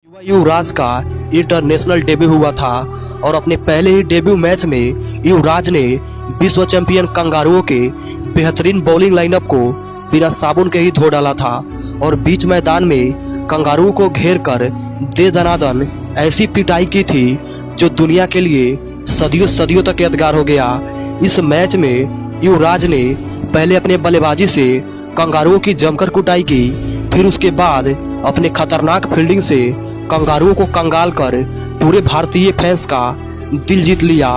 युवराज का international debut हुआ था और अपने पहले ही डेब्यू मैच में युवराज ने विश्व चैंपियन कंगारुओं के बेहतरीन बॉलिंग लाइनअप को बिना साबुन के ही धो डाला था और बीच मैदान में कंगारुओं को घेर कर दे दनादन ऐसी पिटाई की थी जो दुनिया के लिए सदियों सदियों तक यादगार हो गया। इस मैच में युवराज ने पहले अपने बल्लेबाजी से कंगारुओं की जमकर कुटाई की, फिर उसके बाद अपने खतरनाक फील्डिंग से कंगारुओं को कंगाल कर पूरे भारतीय फैंस का दिल जीत लिया।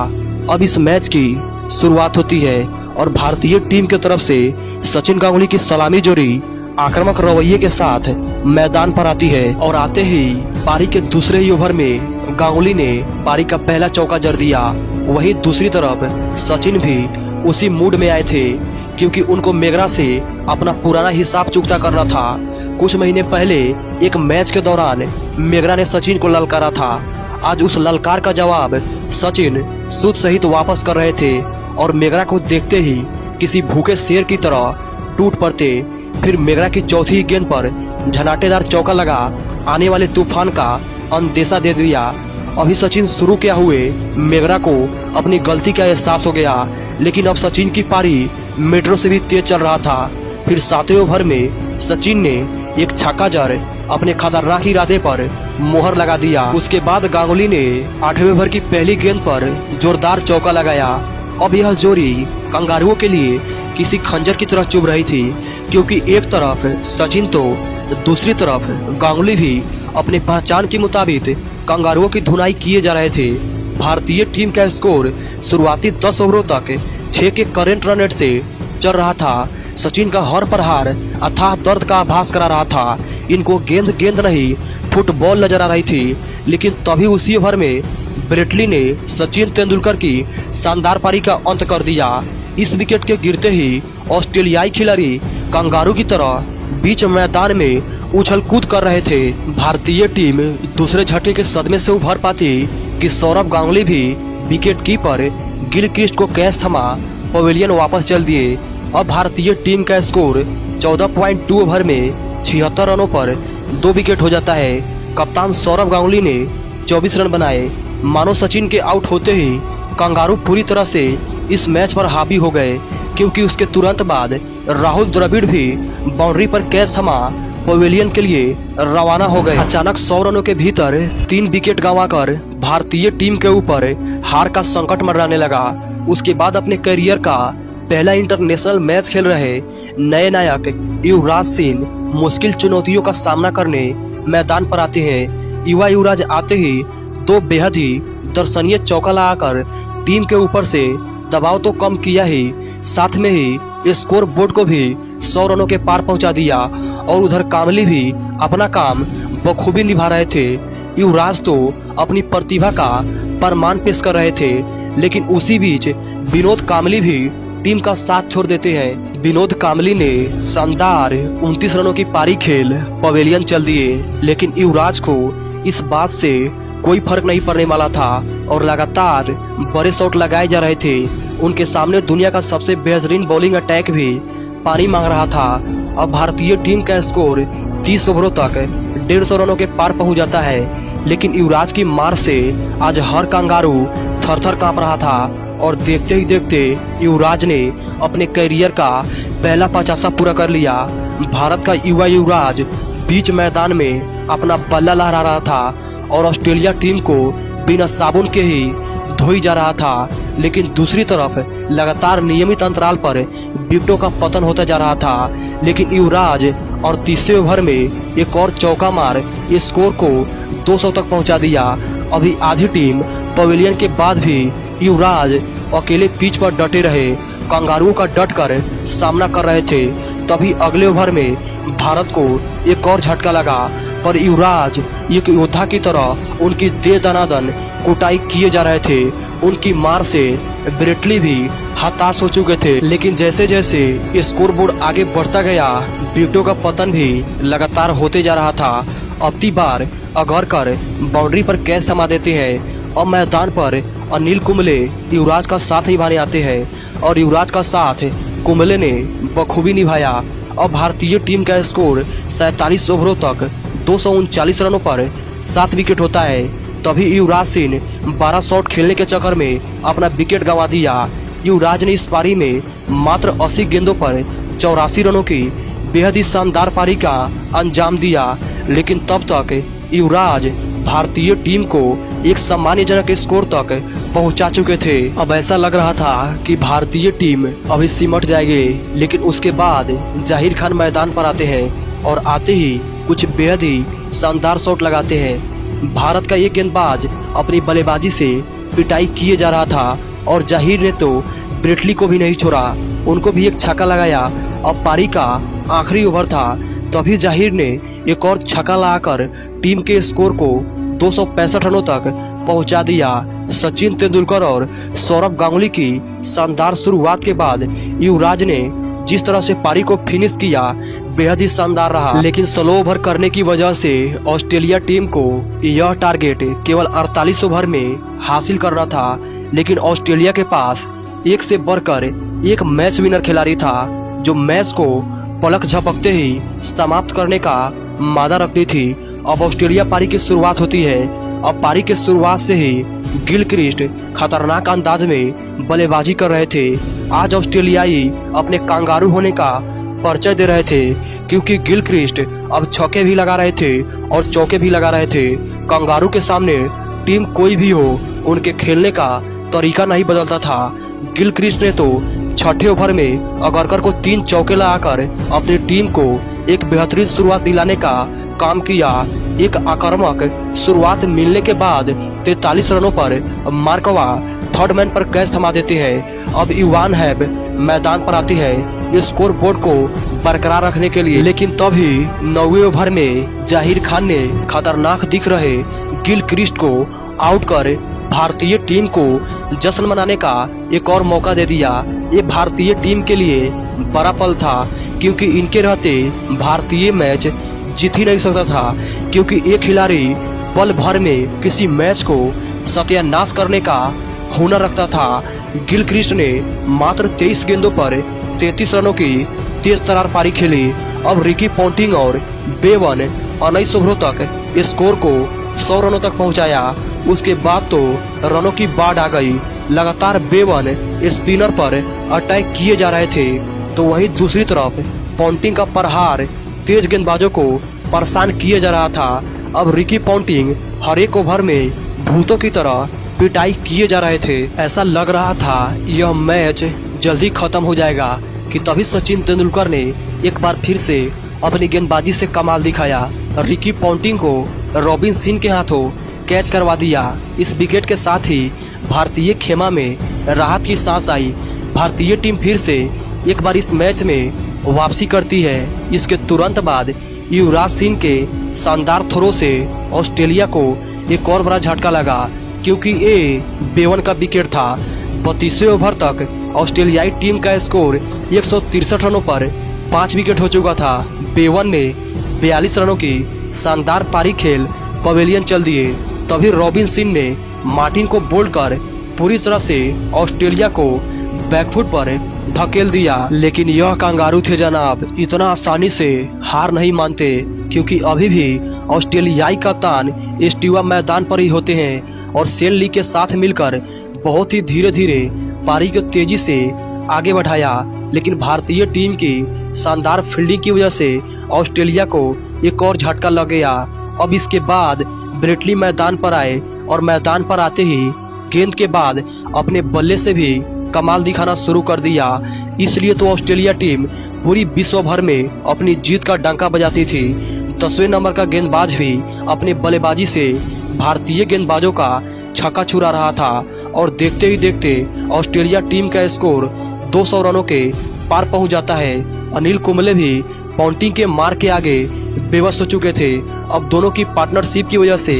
अब इस मैच की शुरुआत होती है और भारतीय टीम की तरफ से सचिन गांगुली की सलामी जोड़ी आक्रामक रवैये के साथ मैदान पर आती है और आते ही पारी के दूसरे ही ओवर में गांगुली ने पारी का पहला चौका जड़ दिया। वहीं दूसरी तरफ सचिन भी उसी मूड में आए थे क्योंकि उनको मेगरा से अपना पुराना हिसाब चुकता करना था। कुछ महीने पहले एक मैच के दौरान मेगरा ने सचिन को ललकारा था। आज उस ललकार का जवाब सचिन सुध सहित वापस कर रहे थे और मेगरा को देखते ही किसी भूखे शेर की तरह टूट पड़ते। फिर मेगरा की चौथी गेंद पर झनाटेदार चौका लगा आने वाले तूफान का अंदेशा दे दिया। अभी सचिन शुरू किया हुए मेगरा को अपनी गलती का एहसास हो गया, लेकिन अब सचिन की पारी मेट्रो से भी तेज चल रहा था। फिर सातवें ओवर में सचिन ने एक छक्का जड़ अपने खतरनाक इरादे पर मोहर लगा दिया। उसके बाद गांगुली ने आठवें ओवर की पहली गेंद पर जोरदार चौका लगाया। अब यह जोड़ी कंगारुओं के लिए किसी खंजर की तरह चुभ रही थी क्योंकि एक तरफ सचिन तो दूसरी तरफ गांगुली भी अपने पहचान के मुताबिक कंगारुओं की धुनाई किए जा रहे थे। भारतीय टीम का स्कोर शुरुआती 10 ओवरों तक 6 के करंट रन रेट से चल रहा था। सचिन का हर प्रहार अथाह दर्द का आभास करा रहा था। इनको गेंद गेंद नहीं फुटबॉल नजर आ रही थी, लेकिन तभी उसी ओवर में ब्रेटली ने सचिन तेंदुलकर की शानदार पारी का अंत कर दिया। इस विकेट के गिरते ही ऑस्ट्रेलियाई खिलाड़ी कंगारू की तरह बीच मैदान में उछल कूद कर रहे थे। भारतीय टीम दूसरे झटके के सदमे से उभर पाती कि सौरभ गांगुली भी विकेट कीपर गिलक्रिस्ट को कैच थमा पवेलियन वापस चल दिए। अब भारतीय टीम का स्कोर 14.2 ओवर में 76 रनों पर 2 विकेट हो जाता है। कप्तान सौरभ गांगुली ने 24 रन बनाए। मानो सचिन के आउट होते ही कंगारू पूरी तरह से इस मैच पर हावी हो गए क्योंकि उसके तुरंत बाद राहुल द्रविड़ भी बाउंड्री पर कैच थमा पवेलियन के लिए रवाना हो गए। अचानक 100 रनों के भीतर 3 विकेट गंवाकर भारतीय टीम के ऊपर हार का संकट मंडराने लगा। उसके बाद अपने करियर का पहला इंटरनेशनल मैच खेल रहे नए नायक युवराज सिंह मुश्किल चुनौतियों का सामना करने मैदान पर आते हैं। युवा युवराज आते ही 2 बेहद ही दर्शनीय चौका लगाकर टीम के ऊपर से दबाव तो कम किया ही, साथ में ही स्कोर बोर्ड को भी 100 रनों के पार पहुंचा दिया और उधर कामली भी अपना काम बखूबी निभा रहे थे। युवराज तो अपनी प्रतिभा का प्रमाण पेश कर रहे थे, लेकिन उसी बीच विनोद कामली भी टीम का साथ छोड़ देते हैं। विनोद कामली ने शानदार 29 रनों की पारी खेल पवेलियन चल दिए, लेकिन युवराज को इस बात से कोई फर्क नहीं पड़ने वाला था और लगातार बड़े शॉट लगाए जा रहे थे। उनके सामने दुनिया का सबसे बेहतरीन बॉलिंग अटैक भी पानी मांग रहा था। अब भारतीय टीम का स्कोर 30 ओवरों तक 150 रनों के पार पहुंच जाता है, लेकिन युवराज की मार से आज हर कंगारू थर-थर कांप रहा था और देखते ही देखते युवराज ने अपने करियर का पहला 50 पूरा कर लिया। भारत का युवा युवराज बीच मैदान में अपना बल्ला लहरा रहा था और ऑस्ट्रेलिया टीम को बिना साबुन के ही धोई जा रहा था, लेकिन दूसरी तरफ लगातार नियमित अंतराल पर विकेटों का पतन होता जा रहा था। लेकिन युवराज और तीसरे ओवर में एक और चौका मार स्कोर को 200 तक पहुंचा दिया। अभी आधी टीम पवेलियन के बाद भी युवराज अकेले पिच पर डटे रहे, कंगारुओं का डट कर सामना कर रहे थे। तभी अगले ओवर में भारत को एक और झटका लगा, पर युवराज एक योद्धा की तरह उनकी दे दनादन कुटाई किए जा रहे थे। उनकी मार से ब्रेटली भी हताश हो चुके थे, लेकिन जैसे जैसे स्कोरबोर्ड आगे बढ़ता गया विकेटों का पतन भी लगातार होते जा रहा था। अब की बार अगरकर बाउंड्री पर कैच थमा देते हैं। अब मैदान पर अनिल कुंबले युवराज का साथ निभाने आते हैं और युवराज का साथ कुंबले ने बखूबी निभाया। अब भारतीय टीम का स्कोर 47 ओवरों तक 239 रनों पर 7 विकेट होता है, तभी युवराज सिंह 12 शॉट खेलने के चक्कर में अपना विकेट गंवा दिया। युवराज ने इस पारी में मात्र 80 गेंदों पर 84 रनों की बेहद ही शानदार पारी का अंजाम दिया, लेकिन तब तक युवराज भारतीय टीम को एक सम्मानजनक स्कोर तक पहुंचा चुके थे। अब ऐसा लग रहा था कि भारतीय टीम अभी सिमट जाएगी, लेकिन उसके बाद जाहिर खान मैदान पर आते हैं और आते ही कुछ बेहद ही शानदार शॉट लगाते हैं। भारत का ये गेंदबाज अपनी बल्लेबाजी से पिटाई किए जा रहा था और जाहिर ने तो ब्रेटली को भी नहीं छोड़ा, उनको भी एक छक्का लगाया। अब पारी का आखिरी ओवर था, तभी जाहिर ने एक और छक्का लगाकर टीम के स्कोर को 265 रनों तक पहुंचा दिया। सचिन तेंदुलकर और सौरव गांगुली की शानदार शुरुआत के बाद युवराज ने जिस तरह से पारी को फिनिश किया बेहद ही शानदार रहा, लेकिन स्लो ओवर करने की वजह से ऑस्ट्रेलिया टीम को यह टारगेट केवल 48 ओवर में हासिल करना था। लेकिन ऑस्ट्रेलिया के पास एक से बढ़कर एक मैच विनर खिलाड़ी था, जो मैच को पलक झपकते ही समाप्त करने का मादा रखती थी। अब ऑस्ट्रेलिया पारी की शुरुआत होती है। अब पारी के शुरुआत से ही गिलक्रिस्ट खतरनाक अंदाज में बल्लेबाजी कर रहे थे। आज ऑस्ट्रेलियाई अपने कंगारू होने का परिचय दे रहे थे, क्योंकि गिलक्रिस्ट अब छक्के भी लगा रहे थे और चौके भी लगा रहे थे। कंगारू के सामने टीम कोई भी हो, उनके खेलने का तरीका नहीं बदलता था। गिलक्रिस्ट ने तो छठे ओवर में अगरकर को 3 चौके लगाकर अपनी टीम को एक बेहतरीन शुरुआत दिलाने का काम किया। एक आक्रामक शुरुआत मिलने के बाद 43 रनों पर मार्कवा थर्ड मैन पर कैच थमा देते हैं। अब इवान हैब मैदान पर आती है स्कोर बोर्ड को बरकरार रखने के लिए, लेकिन तभी 9वें ओवर में जाहिर खान ने खतरनाक दिख रहे गिलक्रिस्ट को आउट कर भारतीय टीम को जश्न मनाने का एक और मौका दे दिया। ये भारतीय टीम के लिए बड़ा पल था, क्योंकि इनके रहते भारतीय मैच जीत ही नहीं सकता था, क्योंकि एक खिलाड़ी पल भर में किसी मैच को सत्यानाश करने का हुनर रखता था। गिलक्रिस्ट ने मात्र 23 गेंदों पर 33 रनों की तेज तरार पारी खेली। अब रिकी पॉन्टिंग और बेवन 19 ओवरों तक स्कोर को 100 रनों तक पहुंचाया। उसके बाद तो रनों की बाढ़ आ गई। लगातार बेवन स्पिनर पर अटैक किए जा रहे थे, तो वहीं दूसरी तरफ पॉन्टिंग का प्रहार तेज गेंदबाजों को परेशान किए जा रहा था। अब रिकी पॉन्टिंग हर एक ओवर में भूतों की तरह पिटाई किए जा रहे थे। ऐसा लग रहा था यह मैच जल्दी खत्म हो जाएगा, कि तभी सचिन तेंदुलकर ने एक बार फिर से अपनी गेंदबाजी से कमाल दिखाया। रिकी पॉन्टिंग को रॉबिन सिंह के हाथों कैच करवा दिया। इस विकेट के साथ ही भारतीय खेमा में राहत की सांस आई। भारतीय टीम फिर से एक बार इस मैच में वापसी करती है। इसके तुरंत बाद युवराज सिंह के शानदार थ्रो से ऑस्ट्रेलिया को एक और बड़ा झटका लगा, क्योंकि ये बेवन का विकेट था। 32वें ओवर तक ऑस्ट्रेलियाई टीम का स्कोर 163 रनों पर 5 विकेट हो चुका था। बेवन ने 42 रनों की शानदार पारी खेल पवेलियन चल दिए। तभी रॉबिन सिंह ने मार्टिन को बोल्ड कर पूरी तरह से ऑस्ट्रेलिया को बैकफुट पर ढकेल दिया। लेकिन यह कंगारू थे जनाब, इतना आसानी से हार नहीं मानते, क्योंकि अभी भी ऑस्ट्रेलियाई कप्तान स्टीवा मैदान पर ही होते हैं और सेन ली के साथ मिलकर बहुत ही धीरे धीरे पारी को तेजी से आगे बढ़ाया। लेकिन भारतीय टीम की शानदार फील्डिंग की वजह से ऑस्ट्रेलिया को एक और झटका लग गया। अब इसके बाद ब्रेटली मैदान पर आए और मैदान पर आते ही गेंद के बाद अपने बल्ले से भी कमाल दिखाना शुरू कर दिया। इसलिए तो ऑस्ट्रेलिया टीम पूरी विश्व भर में अपनी जीत का डंका बजाती थी। 10वें नंबर का गेंदबाज भी अपने बल्लेबाजी से भारतीय गेंदबाजों का छक्का छुड़ा रहा था और देखते ही देखते ऑस्ट्रेलिया टीम का स्कोर 200 रनों के पार पहुंच जाता है। अनिल कुंबले भी पॉन्टिंग के मार के आगे बेबस हो चुके थे। अब दोनों की पार्टनरशिप की वजह से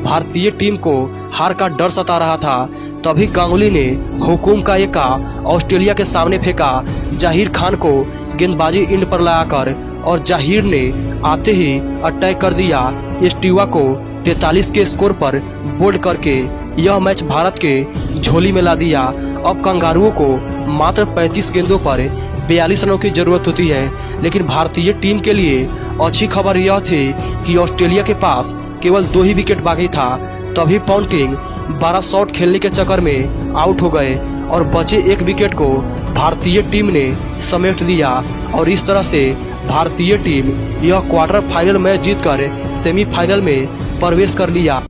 भारतीय टीम को हार का डर सता रहा था। तभी गांगुली ने हुकुम का एका ऑस्ट्रेलिया के सामने फेंका, जाहिर खान को गेंदबाजी इंड पर लगाकर, और जाहिर ने आते ही अटैक कर दिया। स्टीवा को 43 के स्कोर पर बोल्ड करके यह मैच भारत के झोली में ला दिया। अब कंगारुओं को मात्र 35 गेंदों पर 42 रनों की जरूरत होती है। लेकिन भारतीय टीम के लिए अच्छी खबर यह थी कि ऑस्ट्रेलिया के पास केवल 2 ही विकेट बाकी था, तभी पॉन्टिंग 12 शॉट खेलने के चक्कर में आउट हो गए और बचे 1 विकेट को भारतीय टीम ने समेट लिया और इस तरह से भारतीय टीम यह क्वार्टर फाइनल मैच जीतकर सेमीफाइनल में प्रवेश कर लिया।